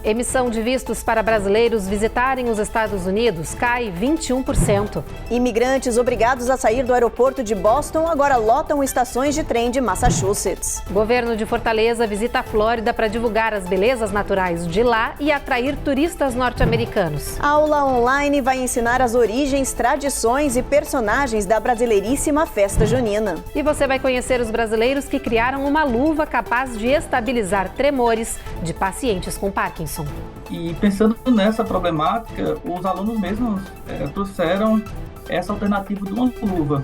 Emissão de vistos para brasileiros visitarem os Estados Unidos cai 21%. Imigrantes obrigados a sair do aeroporto de Boston agora lotam estações de trem de Massachusetts. Governo de Fortaleza visita a Flórida para divulgar as belezas naturais de lá e atrair turistas norte-americanos. A aula online vai ensinar as origens, tradições e personagens da brasileiríssima festa junina. E você vai conhecer os brasileiros que criaram uma luva capaz de estabilizar tremores de pacientes com Parkinson. E pensando nessa problemática, os alunos mesmos trouxeram essa alternativa de uma luva.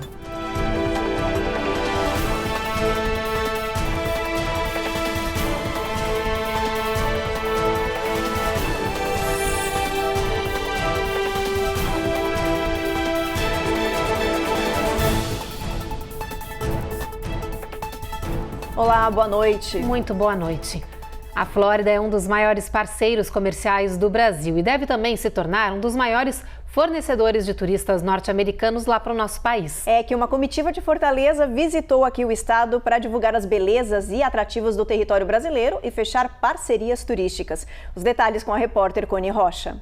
Olá, boa noite. Muito boa noite. A Flórida é um dos maiores parceiros comerciais do Brasil e deve também se tornar um dos maiores fornecedores de turistas norte-americanos lá para o nosso país. É que uma comitiva de Fortaleza visitou aqui o estado para divulgar as belezas e atrativos do território brasileiro e fechar parcerias turísticas. Os detalhes com a repórter Cone Rocha.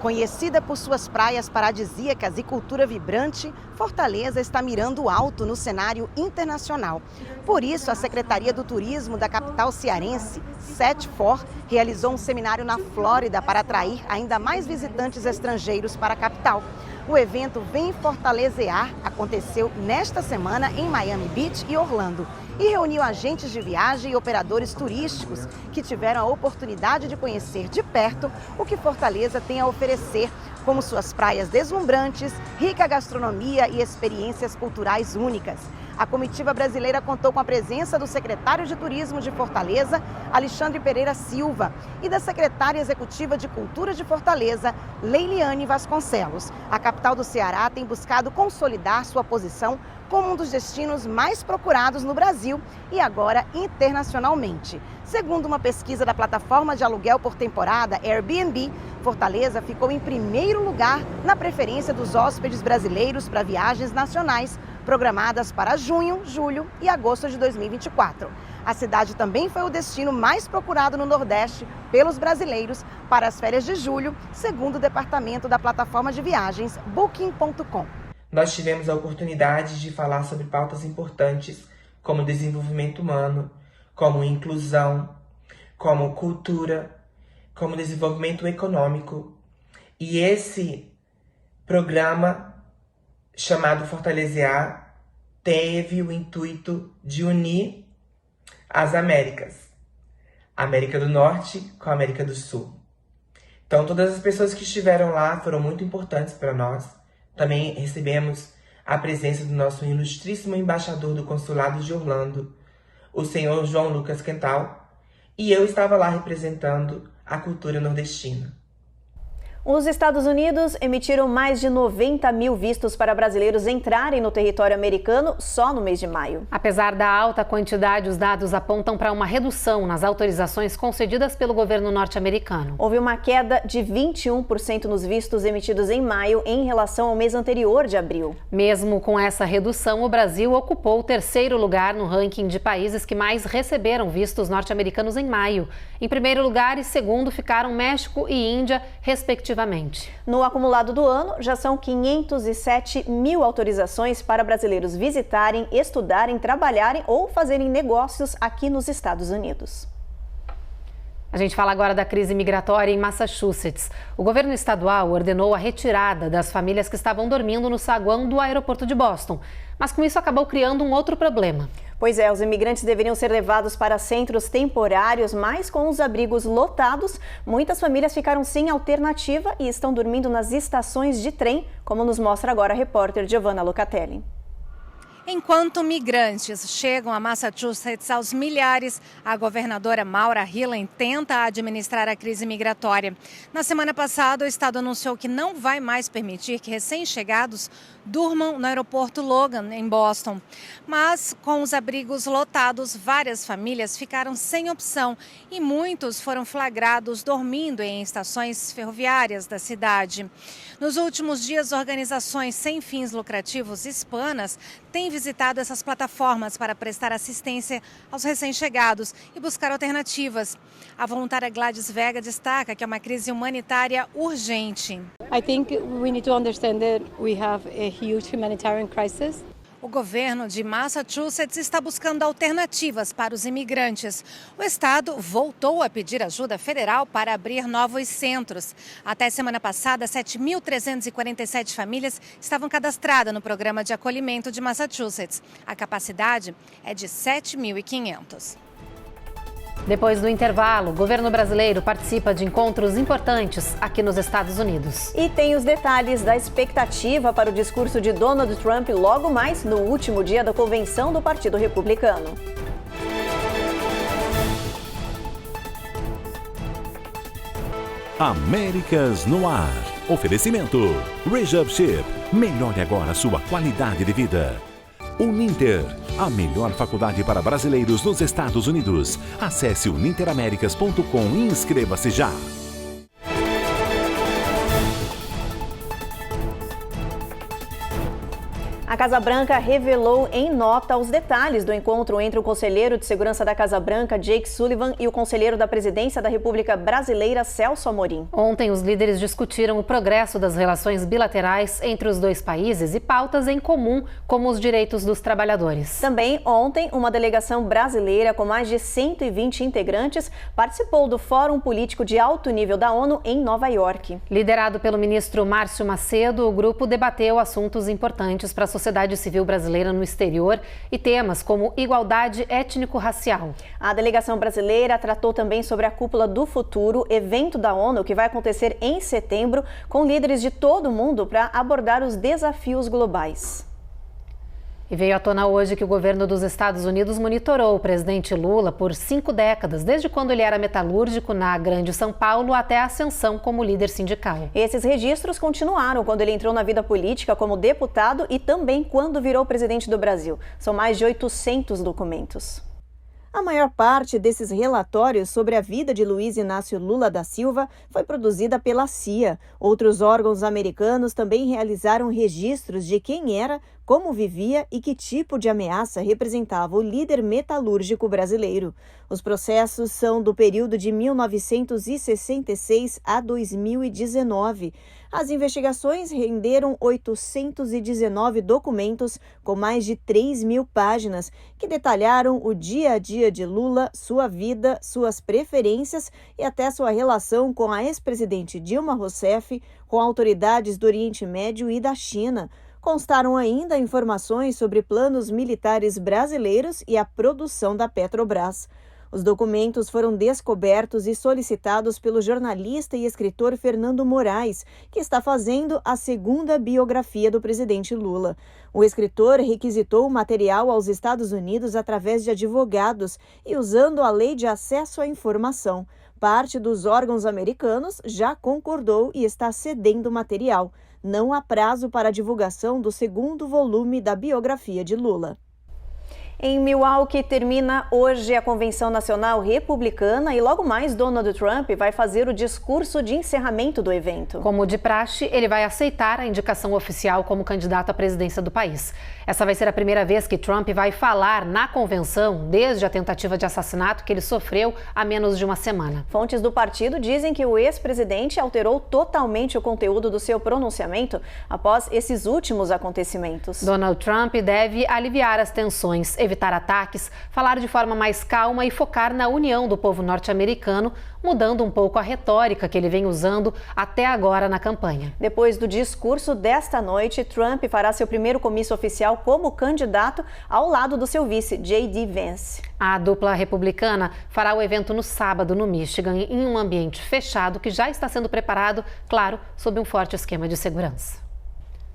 Conhecida por suas praias paradisíacas e cultura vibrante, Fortaleza está mirando alto no cenário internacional. Por isso, a Secretaria do Turismo da capital cearense, SETFOR, realizou um seminário na Flórida para atrair ainda mais visitantes estrangeiros para a capital. O evento Vem Fortalezear aconteceu nesta semana em Miami Beach e Orlando e reuniu agentes de viagem e operadores turísticos que tiveram a oportunidade de conhecer de perto o que Fortaleza tem a oferecer, como suas praias deslumbrantes, rica gastronomia e experiências culturais únicas. A comitiva brasileira contou com a presença do secretário de Turismo de Fortaleza, Alexandre Pereira Silva, e da secretária executiva de Cultura de Fortaleza, Leiliane Vasconcelos. A capital do Ceará tem buscado consolidar sua posição como um dos destinos mais procurados no Brasil e agora internacionalmente. Segundo uma pesquisa da plataforma de aluguel por temporada Airbnb, Fortaleza ficou em primeiro lugar na preferência dos hóspedes brasileiros para viagens nacionais programadas para junho, julho e agosto de 2024. A cidade também foi o destino mais procurado no Nordeste pelos brasileiros para as férias de julho, segundo o departamento da plataforma de viagens Booking.com. Nós tivemos a oportunidade de falar sobre pautas importantes como desenvolvimento humano, como inclusão, como cultura, como desenvolvimento econômico. E esse programa, chamado Fortalezear, teve o intuito de unir as Américas, a América do Norte com a América do Sul. Então, todas as pessoas que estiveram lá foram muito importantes para nós. Também recebemos a presença do nosso ilustríssimo embaixador do Consulado de Orlando, o senhor João Lucas Quental, e eu estava lá representando a cultura nordestina. Os Estados Unidos emitiram mais de 90 mil vistos para brasileiros entrarem no território americano só no mês de maio. Apesar da alta quantidade, os dados apontam para uma redução nas autorizações concedidas pelo governo norte-americano. Houve uma queda de 21% nos vistos emitidos em maio em relação ao mês anterior de abril. Mesmo com essa redução, o Brasil ocupou o terceiro lugar no ranking de países que mais receberam vistos norte-americanos em maio. Em primeiro lugar e segundo ficaram México e Índia, respectivamente. No acumulado do ano, já são 507 mil autorizações para brasileiros visitarem, estudarem, trabalharem ou fazerem negócios aqui nos Estados Unidos. A gente fala agora da crise migratória em Massachusetts. O governo estadual ordenou a retirada das famílias que estavam dormindo no saguão do aeroporto de Boston. Mas com isso acabou criando um outro problema. Pois é, os imigrantes deveriam ser levados para centros temporários, mas com os abrigos lotados, muitas famílias ficaram sem alternativa e estão dormindo nas estações de trem, como nos mostra agora a repórter Giovanna Locatelli. Enquanto migrantes chegam a Massachusetts aos milhares, a governadora Maura Healey tenta administrar a crise migratória. Na semana passada, o estado anunciou que não vai mais permitir que recém-chegados durmam no aeroporto Logan, em Boston. Mas, com os abrigos lotados, várias famílias ficaram sem opção e muitos foram flagrados dormindo em estações ferroviárias da cidade. Nos últimos dias, organizações sem fins lucrativos hispanas têm visitado essas plataformas para prestar assistência aos recém-chegados e buscar alternativas. A voluntária Gladys Vega destaca que é uma crise humanitária urgente. I think we need to understand that we have a huge humanitarian crisis. O governo de Massachusetts está buscando alternativas para os imigrantes. O estado voltou a pedir ajuda federal para abrir novos centros. Até semana passada, 7.347 famílias estavam cadastradas no programa de acolhimento de Massachusetts. A capacidade é de 7.500. Depois do intervalo, o governo brasileiro participa de encontros importantes aqui nos Estados Unidos. E tem os detalhes da expectativa para o discurso de Donald Trump logo mais no último dia da convenção do Partido Republicano. Américas no Ar. Oferecimento. Rejab Chip. Melhore agora sua qualidade de vida. Uninter. A melhor faculdade para brasileiros nos Estados Unidos. Acesse uninteraméricas.com e inscreva-se já. A Casa Branca revelou em nota os detalhes do encontro entre o conselheiro de segurança da Casa Branca, Jake Sullivan, e o conselheiro da Presidência da República Brasileira, Celso Amorim. Ontem, os líderes discutiram o progresso das relações bilaterais entre os dois países e pautas em comum, como os direitos dos trabalhadores. Também ontem, uma delegação brasileira com mais de 120 integrantes participou do Fórum Político de Alto Nível da ONU em Nova York. Liderado pelo ministro Márcio Macedo, o grupo debateu assuntos importantes para a sociedade civil brasileira no exterior e temas como igualdade étnico-racial. A delegação brasileira tratou também sobre a Cúpula do Futuro, evento da ONU que vai acontecer em setembro, com líderes de todo o mundo para abordar os desafios globais. E veio à tona hoje que o governo dos Estados Unidos monitorou o presidente Lula por 5 décadas, desde quando ele era metalúrgico na Grande São Paulo até a ascensão como líder sindical. Esses registros continuaram quando ele entrou na vida política como deputado e também quando virou presidente do Brasil. São mais de 800 documentos. A maior parte desses relatórios sobre a vida de Luiz Inácio Lula da Silva foi produzida pela CIA. Outros órgãos americanos também realizaram registros de quem era, como vivia e que tipo de ameaça representava o líder metalúrgico brasileiro. Os processos são do período de 1966 a 2019. As investigações renderam 819 documentos com mais de 3.000 páginas que detalharam o dia a dia de Lula, sua vida, suas preferências e até sua relação com a ex-presidente Dilma Rousseff, com autoridades do Oriente Médio e da China. Constaram ainda informações sobre planos militares brasileiros e a produção da Petrobras. Os documentos foram descobertos e solicitados pelo jornalista e escritor Fernando Moraes, que está fazendo a segunda biografia do presidente Lula. O escritor requisitou o material aos Estados Unidos através de advogados e usando a Lei de Acesso à Informação. Parte dos órgãos americanos já concordou e está cedendo o material. Não há prazo para a divulgação do segundo volume da biografia de Lula. Em Milwaukee, termina hoje a Convenção Nacional Republicana e logo mais Donald Trump vai fazer o discurso de encerramento do evento. Como de praxe, ele vai aceitar a indicação oficial como candidato à presidência do país. Essa vai ser a primeira vez que Trump vai falar na convenção desde a tentativa de assassinato que ele sofreu há menos de uma semana. Fontes do partido dizem que o ex-presidente alterou totalmente o conteúdo do seu pronunciamento após esses últimos acontecimentos. Donald Trump deve aliviar as tensões, evitar ataques, falar de forma mais calma e focar na união do povo norte-americano, mudando um pouco a retórica que ele vem usando até agora na campanha. Depois do discurso desta noite, Trump fará seu primeiro comício oficial como candidato ao lado do seu vice, J.D. Vance. A dupla republicana fará o evento no sábado no Michigan, em um ambiente fechado que já está sendo preparado, claro, sob um forte esquema de segurança.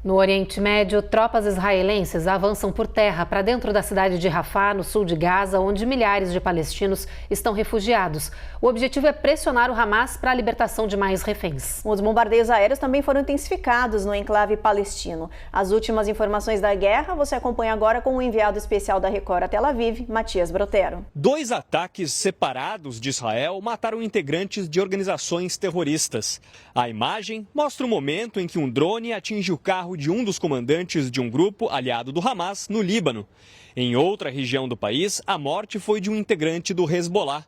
No Oriente Médio, tropas israelenses avançam por terra para dentro da cidade de Rafah, no sul de Gaza, onde milhares de palestinos estão refugiados. O objetivo é pressionar o Hamas para a libertação de mais reféns. Os bombardeios aéreos também foram intensificados no enclave palestino. As últimas informações da guerra você acompanha agora com o enviado especial da Record a Tel Aviv, Matias Brotero. 2 ataques separados de Israel mataram integrantes de organizações terroristas. A imagem mostra o momento em que um drone atinge o carro alvo de um dos comandantes de um grupo aliado do Hamas no Líbano. Em outra região do país, a morte foi de um integrante do Hezbollah.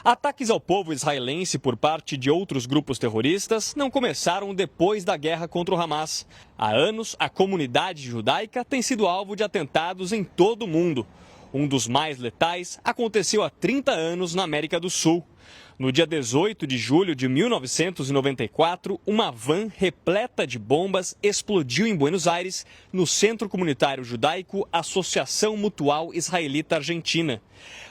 Ataques ao povo israelense por parte de outros grupos terroristas não começaram depois da guerra contra o Hamas. Há anos, a comunidade judaica tem sido alvo de atentados em todo o mundo. Um dos mais letais aconteceu há 30 anos na América do Sul. No dia 18 de julho de 1994, uma van repleta de bombas explodiu em Buenos Aires, no Centro Comunitário Judaico Associação Mutual Israelita Argentina.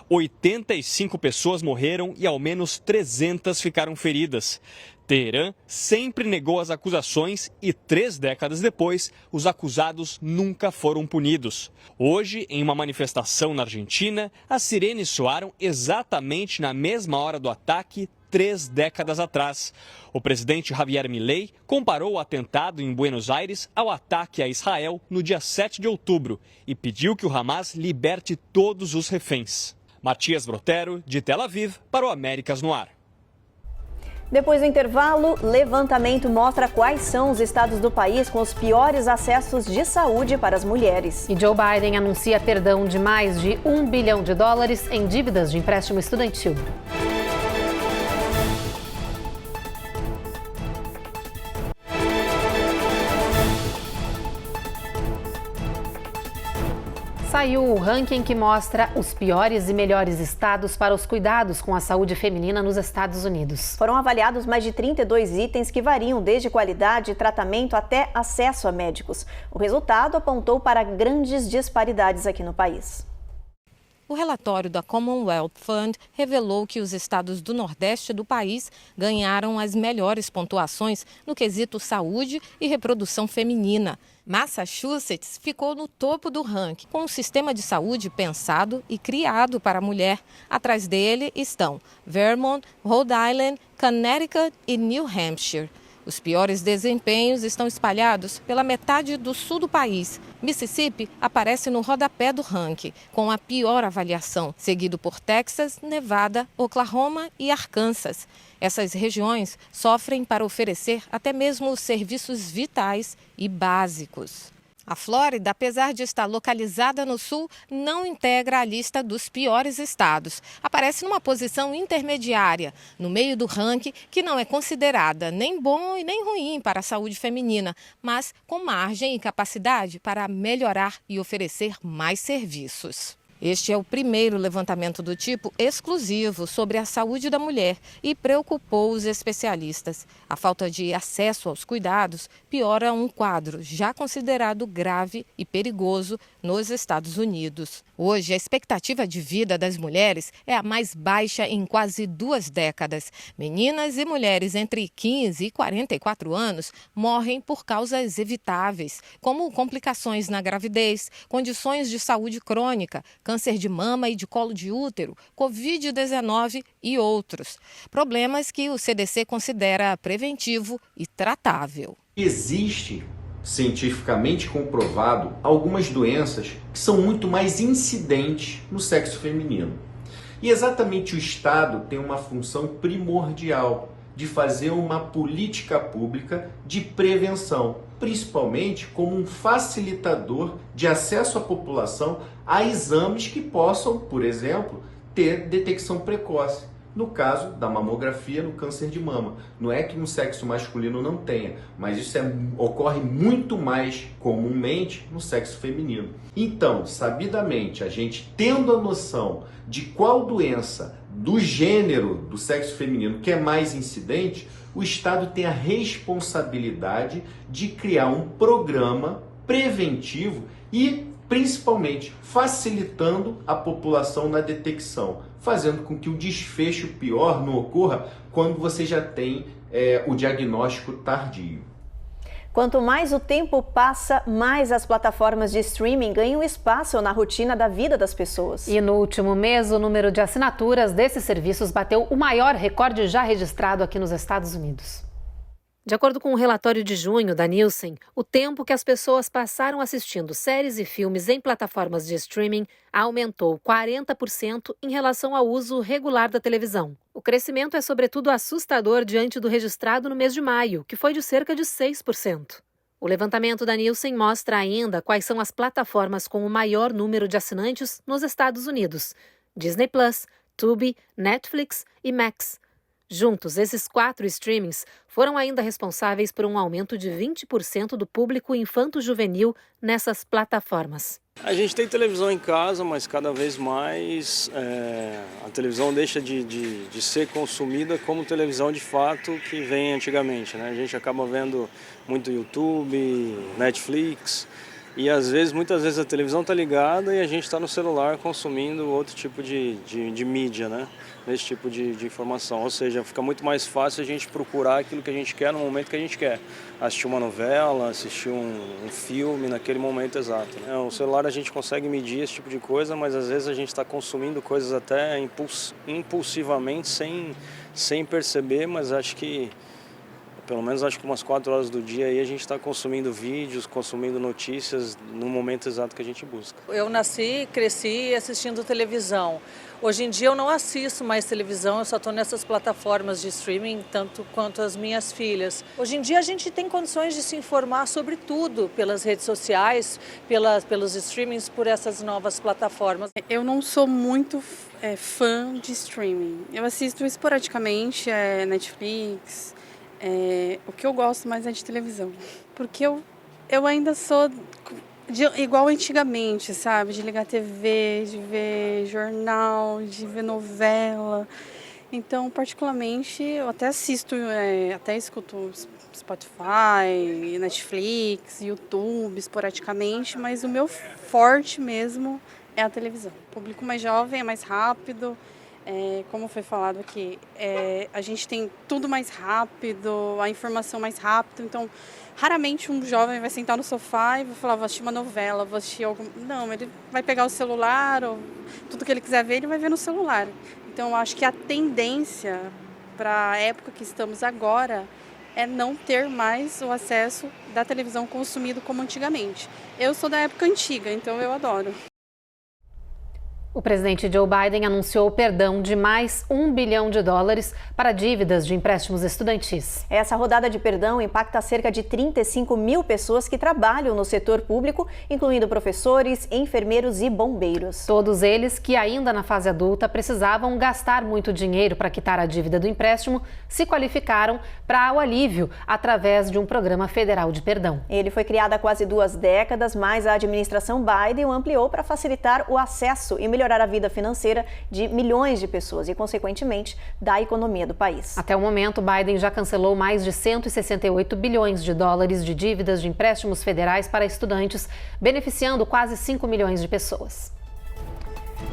85 pessoas morreram e ao menos 300 ficaram feridas. Teherã sempre negou as acusações e 3 décadas depois, os acusados nunca foram punidos. Hoje, em uma manifestação na Argentina, as sirenes soaram exatamente na mesma hora do ataque 3 décadas atrás. O presidente Javier Milei comparou o atentado em Buenos Aires ao ataque a Israel no dia 7 de outubro e pediu que o Hamas liberte todos os reféns. Matias Brotero, de Tel Aviv, para o Américas no Ar. Depois do intervalo, levantamento mostra quais são os estados do país com os piores acessos de saúde para as mulheres. E Joe Biden anuncia perdão de mais de $1 bilhão em dívidas de empréstimo estudantil. Saiu o ranking que mostra os piores e melhores estados para os cuidados com a saúde feminina nos Estados Unidos. Foram avaliados mais de 32 itens que variam desde qualidade, tratamento até acesso a médicos. O resultado apontou para grandes disparidades aqui no país. O relatório da Commonwealth Fund revelou que os estados do Nordeste do país ganharam as melhores pontuações no quesito saúde e reprodução feminina. Massachusetts ficou no topo do ranking, com um sistema de saúde pensado e criado para a mulher. Atrás dele estão Vermont, Rhode Island, Connecticut e New Hampshire. Os piores desempenhos estão espalhados pela metade do sul do país. Mississippi aparece no rodapé do ranking, com a pior avaliação, seguido por Texas, Nevada, Oklahoma e Arkansas. Essas regiões sofrem para oferecer até mesmo serviços vitais e básicos. A Flórida, apesar de estar localizada no sul, não integra a lista dos piores estados. Aparece numa posição intermediária, no meio do ranking, que não é considerada nem bom e nem ruim para a saúde feminina, mas com margem e capacidade para melhorar e oferecer mais serviços. Este é o primeiro levantamento do tipo exclusivo sobre a saúde da mulher e preocupou os especialistas. A falta de acesso aos cuidados piora um quadro já considerado grave e perigoso nos Estados Unidos. Hoje, a expectativa de vida das mulheres é a mais baixa em quase 2 décadas. Meninas e mulheres entre 15 e 44 anos morrem por causas evitáveis, como complicações na gravidez, condições de saúde crônica, câncer de mama e de colo de útero, Covid-19 e outros. Problemas que o CDC considera preventivo e tratável. Existe, cientificamente comprovado, algumas doenças que são muito mais incidentes no sexo feminino. E exatamente o Estado tem uma função primordial de fazer uma política pública de prevenção, principalmente como um facilitador de acesso à população a exames que possam, por exemplo, ter detecção precoce. No caso da mamografia no câncer de mama. Não é que no sexo masculino não tenha, mas isso ocorre muito mais comumente no sexo feminino. Então, sabidamente, a gente tendo a noção de qual doença do gênero do sexo feminino que é mais incidente, o Estado tem a responsabilidade de criar um programa preventivo e, principalmente, facilitando a população na detecção, fazendo com que o desfecho pior não ocorra quando você já tem o diagnóstico tardio. Quanto mais o tempo passa, mais as plataformas de streaming ganham espaço na rotina da vida das pessoas. E no último mês, o número de assinaturas desses serviços bateu o maior recorde já registrado aqui nos Estados Unidos. De acordo com um relatório de junho da Nielsen, o tempo que as pessoas passaram assistindo séries e filmes em plataformas de streaming aumentou 40% em relação ao uso regular da televisão. O crescimento é sobretudo assustador diante do registrado no mês de maio, que foi de cerca de 6%. O levantamento da Nielsen mostra ainda quais são as plataformas com o maior número de assinantes nos Estados Unidos: Disney+, Tubi, Netflix e Max. Juntos, esses 4 streamings foram ainda responsáveis por um aumento de 20% do público infanto-juvenil nessas plataformas. A gente tem televisão em casa, mas cada vez mais a televisão deixa de ser consumida como televisão de fato que vem antigamente, né? A gente acaba vendo muito YouTube, Netflix e muitas vezes a televisão está ligada e a gente está no celular consumindo outro tipo de mídia, né? Esse tipo de informação, ou seja, fica muito mais fácil a gente procurar aquilo que a gente quer no momento que a gente quer. Assistir uma novela, assistir um filme naquele momento exato, né? O celular a gente consegue medir esse tipo de coisa, mas às vezes a gente está consumindo coisas até impulsivamente, sem perceber, mas pelo menos acho que umas 4 horas do dia aí a gente está consumindo vídeos, consumindo notícias no momento exato que a gente busca. Eu nasci, cresci assistindo televisão. Hoje em dia eu não assisto mais televisão, eu só estou nessas plataformas de streaming, tanto quanto as minhas filhas. Hoje em dia a gente tem condições de se informar sobre tudo pelas redes sociais, pelos streamings, por essas novas plataformas. Eu não sou muito fã de streaming. Eu assisto esporadicamente, Netflix. O que eu gosto mais é de televisão, porque eu ainda sou igual antigamente, sabe? De ligar TV, de ver jornal, de ver novela. Então, particularmente, eu até assisto, até escuto Spotify, Netflix, YouTube, esporadicamente, mas o meu forte mesmo é a televisão. O público mais jovem é mais rápido. Como foi falado aqui, a gente tem tudo mais rápido, a informação mais rápido, então raramente um jovem vai sentar no sofá e vai falar, vou assistir uma novela, vou assistir algum... Não, ele vai pegar o celular, ou tudo que ele quiser ver, ele vai ver no celular. Então eu acho que a tendência para a época que estamos agora é não ter mais o acesso da televisão consumido como antigamente. Eu sou da época antiga, então eu adoro. O presidente Joe Biden anunciou o perdão de mais $1 bilhão para dívidas de empréstimos estudantis. Essa rodada de perdão impacta cerca de 35 mil pessoas que trabalham no setor público, incluindo professores, enfermeiros e bombeiros. Todos eles que ainda na fase adulta precisavam gastar muito dinheiro para quitar a dívida do empréstimo, se qualificaram para o alívio através de um programa federal de perdão. Ele foi criado há quase 2 décadas, mas a administração Biden o ampliou para facilitar o acesso e melhorar a vida financeira de milhões de pessoas e, consequentemente, da economia do país. Até o momento, Biden já cancelou mais de $168 bilhões de dívidas de empréstimos federais para estudantes, beneficiando quase 5 milhões de pessoas.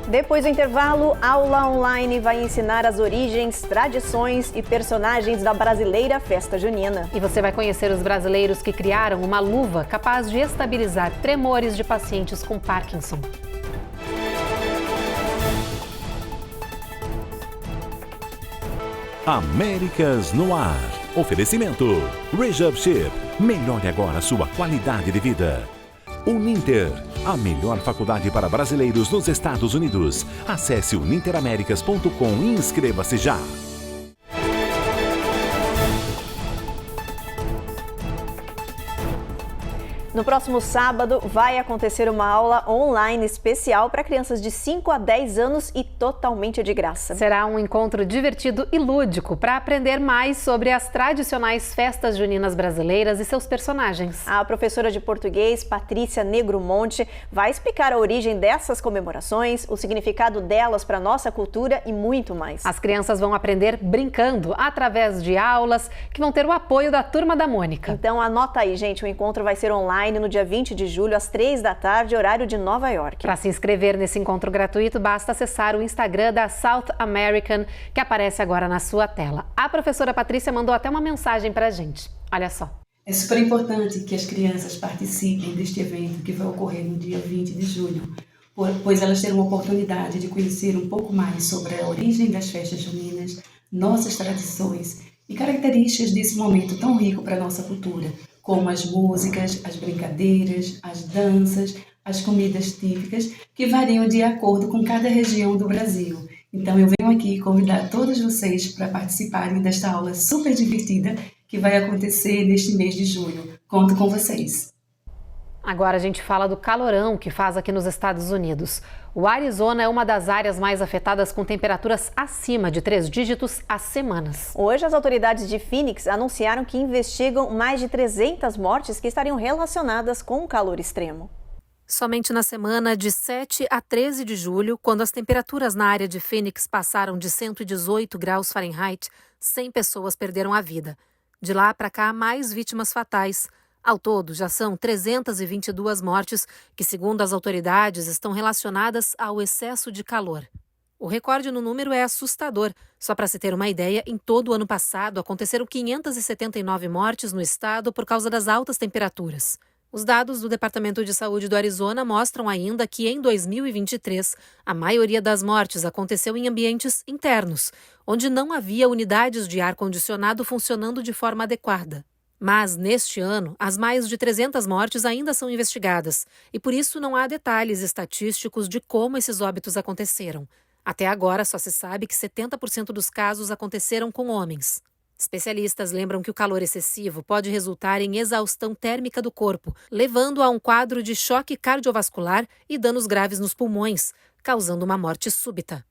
Depois do intervalo, Aula Online vai ensinar as origens, tradições e personagens da brasileira festa junina. E você vai conhecer os brasileiros que criaram uma luva capaz de estabilizar tremores de pacientes com Parkinson. Américas no Ar. Oferecimento. Rejab Ship. Melhore agora sua qualidade de vida. Uninter. A melhor faculdade para brasileiros nos Estados Unidos. Acesse uninteraméricas.com e inscreva-se já. No próximo sábado, vai acontecer uma aula online especial para crianças de 5 a 10 anos e totalmente de graça. Será um encontro divertido e lúdico para aprender mais sobre as tradicionais festas juninas brasileiras e seus personagens. A professora de português, Patrícia Negromonte, vai explicar a origem dessas comemorações, o significado delas para a nossa cultura e muito mais. As crianças vão aprender brincando, através de aulas que vão ter o apoio da Turma da Mônica. Então anota aí, gente, o encontro vai ser online no dia 20 de julho, às 3 da tarde, horário de Nova York. Para se inscrever nesse encontro gratuito, basta acessar o Instagram da South American, que aparece agora na sua tela. A professora Patrícia mandou até uma mensagem para a gente. Olha só. É super importante que as crianças participem deste evento que vai ocorrer no dia 20 de julho, pois elas terão a oportunidade de conhecer um pouco mais sobre a origem das festas juninas, nossas tradições e características desse momento tão rico para a nossa cultura, como as músicas, as brincadeiras, as danças, as comidas típicas, que variam de acordo com cada região do Brasil. Então eu venho aqui convidar todos vocês para participarem desta aula super divertida que vai acontecer neste mês de julho. Conto com vocês. Agora a gente fala do calorão que faz aqui nos Estados Unidos. O Arizona é uma das áreas mais afetadas com temperaturas acima de 3 dígitos há semanas. Hoje, as autoridades de Phoenix anunciaram que investigam mais de 300 mortes que estariam relacionadas com o calor extremo. Somente na semana de 7 a 13 de julho, quando as temperaturas na área de Phoenix passaram de 118 graus Fahrenheit, 100 pessoas perderam a vida. De lá para cá, mais vítimas fatais. Ao todo, já são 322 mortes que, segundo as autoridades, estão relacionadas ao excesso de calor. O recorde no número é assustador. Só para se ter uma ideia, em todo o ano passado aconteceram 579 mortes no estado por causa das altas temperaturas. Os dados do Departamento de Saúde do Arizona mostram ainda que, em 2023, a maioria das mortes aconteceu em ambientes internos, onde não havia unidades de ar-condicionado funcionando de forma adequada. Mas, neste ano, as mais de 300 mortes ainda são investigadas e, por isso, não há detalhes estatísticos de como esses óbitos aconteceram. Até agora, só se sabe que 70% dos casos aconteceram com homens. Especialistas lembram que o calor excessivo pode resultar em exaustão térmica do corpo, levando a um quadro de choque cardiovascular e danos graves nos pulmões, causando uma morte súbita.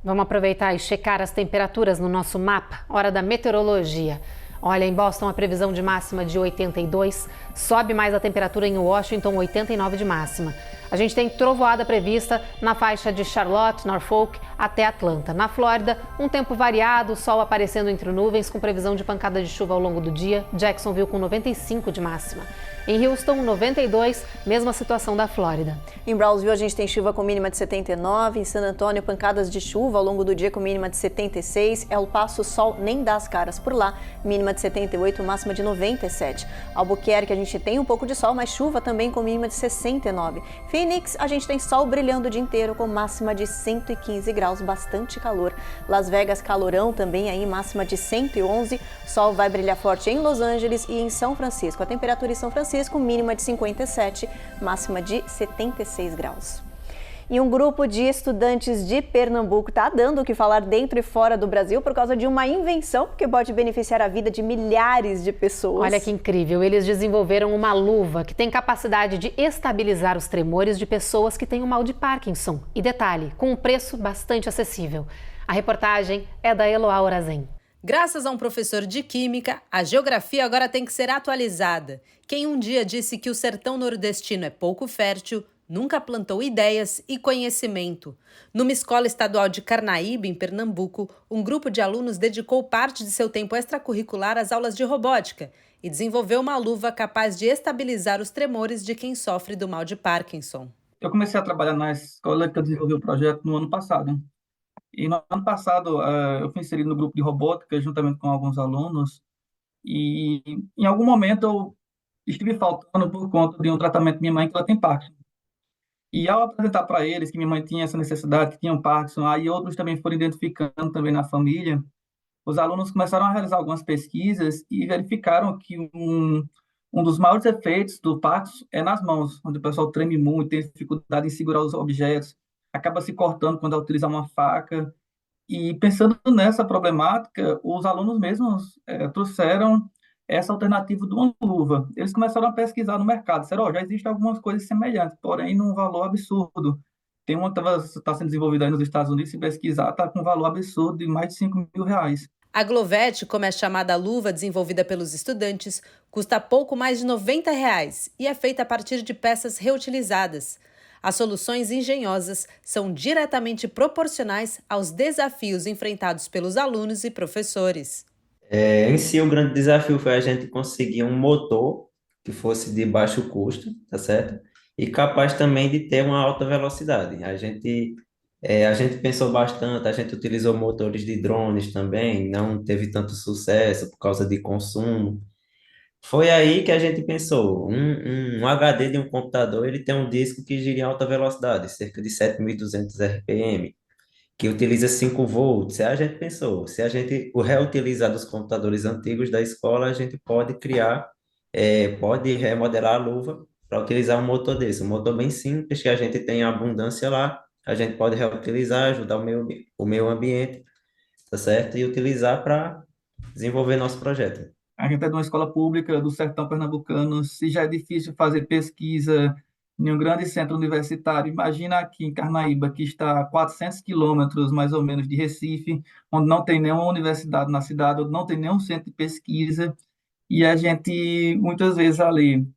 Vamos aproveitar e checar as temperaturas no nosso mapa, hora da meteorologia. Olha, em Boston a previsão de máxima de 82, sobe mais a temperatura em Washington, 89 de máxima. A gente tem trovoada prevista na faixa de Charlotte, Norfolk até Atlanta. Na Flórida, um tempo variado, sol aparecendo entre nuvens com previsão de pancada de chuva ao longo do dia. Jacksonville com 95 de máxima. Em Houston, 92, mesma situação da Flórida. Em Brownsville, a gente tem chuva com mínima de 79. Em San Antônio, pancadas de chuva ao longo do dia com mínima de 76. El Paso, sol nem dá as caras por lá, mínima de 78, máxima de 97. Albuquerque, a gente tem um pouco de sol, mas chuva também com mínima de 69. Phoenix, a gente tem sol brilhando o dia inteiro com máxima de 115 graus, bastante calor. Las Vegas, calorão também aí, máxima de 111. Sol vai brilhar forte em Los Angeles e em São Francisco. A temperatura em São Francisco mínima de 57, máxima de 76 graus. E um grupo de estudantes de Pernambuco está dando o que falar dentro e fora do Brasil por causa de uma invenção que pode beneficiar a vida de milhares de pessoas. Olha que incrível, eles desenvolveram uma luva que tem capacidade de estabilizar os tremores de pessoas que têm o mal de Parkinson. E detalhe, com um preço bastante acessível. A reportagem é da Eloá Orazen. Graças a um professor de química, a geografia agora tem que ser atualizada. Quem um dia disse que o sertão nordestino é pouco fértil, nunca plantou ideias e conhecimento. Numa escola estadual de Carnaíba, em Pernambuco, um grupo de alunos dedicou parte de seu tempo extracurricular às aulas de robótica e desenvolveu uma luva capaz de estabilizar os tremores de quem sofre do mal de Parkinson. Eu comecei a trabalhar na escola que eu desenvolvi o projeto no ano passado. E no ano passado, eu fui inserido no grupo de robótica, juntamente com alguns alunos, e em algum momento eu estive faltando por conta de um tratamento de minha mãe, que ela tem Parkinson. E ao apresentar para eles que minha mãe tinha essa necessidade, que tinha um Parkinson, aí outros também foram identificando também na família, os alunos começaram a realizar algumas pesquisas e verificaram que um dos maiores efeitos do Parkinson é nas mãos, onde o pessoal treme muito, tem dificuldade em segurar os objetos, acaba se cortando quando vai utilizar uma faca. E pensando nessa problemática, os alunos mesmos trouxeram essa alternativa de uma luva. Eles começaram a pesquisar no mercado, disseram, já existem algumas coisas semelhantes, porém num valor absurdo. Tem uma que está sendo desenvolvida aí nos Estados Unidos, se pesquisar, está com um valor absurdo de mais de 5 mil reais. A Glovete, como é chamada a luva desenvolvida pelos estudantes, custa pouco mais de R$90 e é feita a partir de peças reutilizadas. As soluções engenhosas são diretamente proporcionais aos desafios enfrentados pelos alunos e professores. Em si, o grande desafio foi a gente conseguir um motor que fosse de baixo custo, tá certo? E capaz também de ter uma alta velocidade. A gente pensou bastante, a gente utilizou motores de drones também, não teve tanto sucesso por causa de consumo. Foi aí que a gente pensou, um HD de um computador, ele tem um disco que gira em alta velocidade, cerca de 7.200 RPM, que utiliza 5 volts. Aí a gente pensou, se a gente reutilizar dos computadores antigos da escola, a gente pode pode remodelar a luva para utilizar um motor desse. Um motor bem simples, que a gente tem abundância lá, a gente pode reutilizar, ajudar o meio ambiente, tá certo? E utilizar para desenvolver nosso projeto. A gente é de uma escola pública do sertão pernambucano. Se já é difícil fazer pesquisa em um grande centro universitário, imagina aqui em Carnaíba, que está a 400 quilômetros, mais ou menos, de Recife, onde não tem nenhuma universidade na cidade, onde não tem nenhum centro de pesquisa, e a gente, muitas vezes, ali,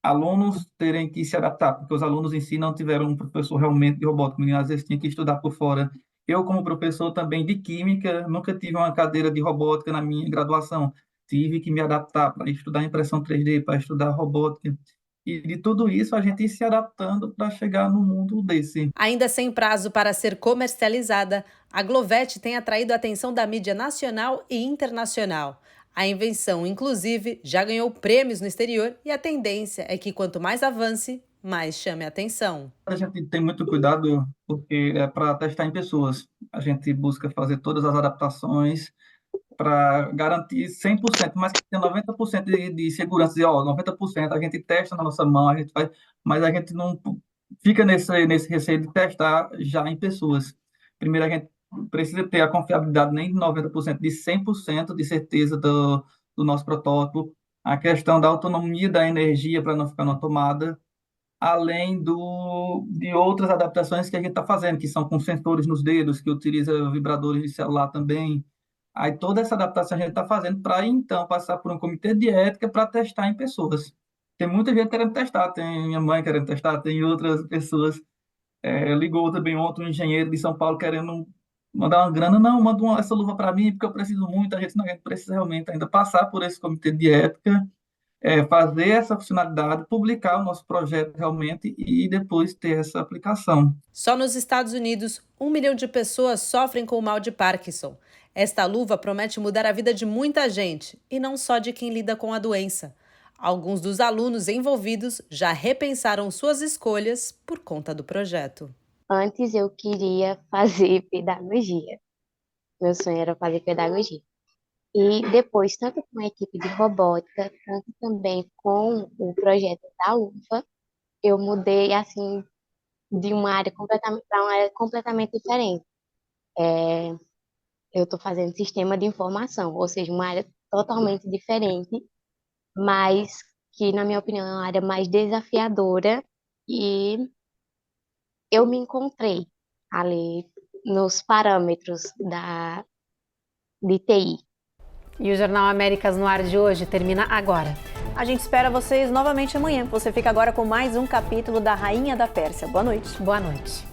alunos terem que se adaptar, porque os alunos em si não tiveram um professor realmente de robótica, às vezes tinha que estudar por fora. Eu, como professor também de química, nunca tive uma cadeira de robótica na minha graduação. Tive que me adaptar para estudar impressão 3D, para estudar robótica. E de tudo isso, a gente ir se adaptando para chegar no mundo desse. Ainda sem prazo para ser comercializada, a Glovette tem atraído a atenção da mídia nacional e internacional. A invenção, inclusive, já ganhou prêmios no exterior e a tendência é que quanto mais avance, mais chame a atenção. A gente tem muito cuidado porque é para testar em pessoas. A gente busca fazer todas as adaptações para garantir 100%, mas que tenha 90% de segurança. Dizer, 90% a gente testa na nossa mão, a gente faz, mas a gente não fica nesse receio de testar já em pessoas. Primeiro, a gente precisa ter a confiabilidade nem de 90%, de 100% de certeza do nosso protótipo. A questão da autonomia da energia para não ficar na tomada, além de outras adaptações que a gente está fazendo, que são com sensores nos dedos, que utiliza vibradores de celular também. Aí toda essa adaptação a gente está fazendo para, então, passar por um comitê de ética para testar em pessoas. Tem muita gente querendo testar, tem minha mãe querendo testar, tem outras pessoas. Ligou também ontem um engenheiro de São Paulo querendo mandar uma grana. Não, manda essa luva para mim, porque eu preciso muito. A gente precisa realmente ainda passar por esse comitê de ética, fazer essa funcionalidade, publicar o nosso projeto realmente e depois ter essa aplicação. Só nos Estados Unidos, 1 milhão de pessoas sofrem com o mal de Parkinson. Esta luva promete mudar a vida de muita gente, e não só de quem lida com a doença. Alguns dos alunos envolvidos já repensaram suas escolhas por conta do projeto. Antes eu queria fazer pedagogia. Meu sonho era fazer pedagogia. E depois, tanto com a equipe de robótica, tanto também com o projeto da luva, eu mudei assim de uma área completamente para uma área completamente diferente. Eu estou fazendo sistema de informação, ou seja, uma área totalmente diferente, mas que, na minha opinião, é uma área mais desafiadora, e eu me encontrei ali nos parâmetros de TI. E o Jornal Américas no Ar de hoje termina agora. A gente espera vocês novamente amanhã. Você fica agora com mais um capítulo da Rainha da Pérsia. Boa noite. Boa noite.